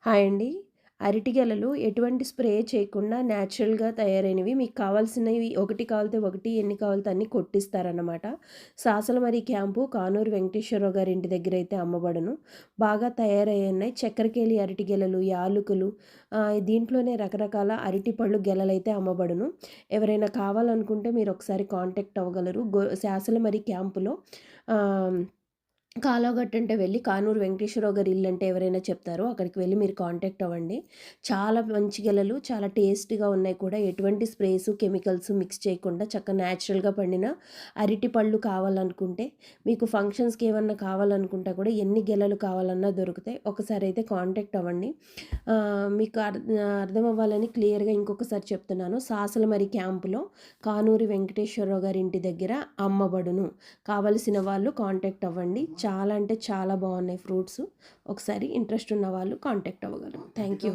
Hi అండి. అరటి గెలలు ఎటువంటి స్ప్రే చేయకుండా న్యాచురల్‌గా తయారైనవి. మీకు కావాల్సినవి ఒకటి కావాలితే ఒకటి, ఎన్ని కావాలితే అన్ని కొట్టిస్తారనమాట. సాసలమరి క్యాంపు కానూరు వెంకటేశ్వరరావు గారి ఇంటి దగ్గరైతే అమ్మబడును. బాగా తయారయ్యున్నాయి. చక్కెరకేళి అరటి గెలలు, యాలుకలు, దీంట్లోనే రకరకాల అరటి పళ్ళు గెలలైతే అమ్మబడును. ఎవరైనా కావాలనుకుంటే మీరొకసారి కాంటాక్ట్ అవ్వగలరు. శాసలమరి క్యాంపులో ఆహ్ కాలాగట్టంటే వెళ్ళి కానూరు వెంకటేశ్వరరావు గారి ఇల్లంటే ఎవరైనా చెప్తారో అక్కడికి వెళ్ళి మీరు కాంటాక్ట్ అవ్వండి. చాలా మంచి గెలలు, చాలా టేస్టీగా ఉన్నాయి కూడా. ఎటువంటి స్ప్రేస్, కెమికల్స్ మిక్స్ చేయకుండా చక్కగా న్యాచురల్‌గా పండిన అరటి పళ్ళు కావాలనుకుంటే, మీకు ఫంక్షన్స్‌కి ఏమన్నా కావాలనుకుంటా కూడా ఎన్ని గెలలు కావాలన్నా దొరుకుతాయి. ఒకసారి అయితే కాంటాక్ట్ అవ్వండి. మీకు అర్థం అవ్వాలని క్లియర్‌గా ఇంకొకసారి చెప్తున్నాను. సాసలమరి క్యాంపులో కానూరి వెంకటేశ్వరరావు గారి ఇంటి దగ్గర అమ్మబడును. కావలసిన వాళ్ళు కాంటాక్ట్ అవ్వండి. చాలా అంటే చాలా బాగున్నాయి ఫ్రూట్స్. ఒకసారి ఇంట్రెస్ట్ ఉన్న వాళ్ళు కాంటాక్ట్ అవ్వగలరు. Thank you.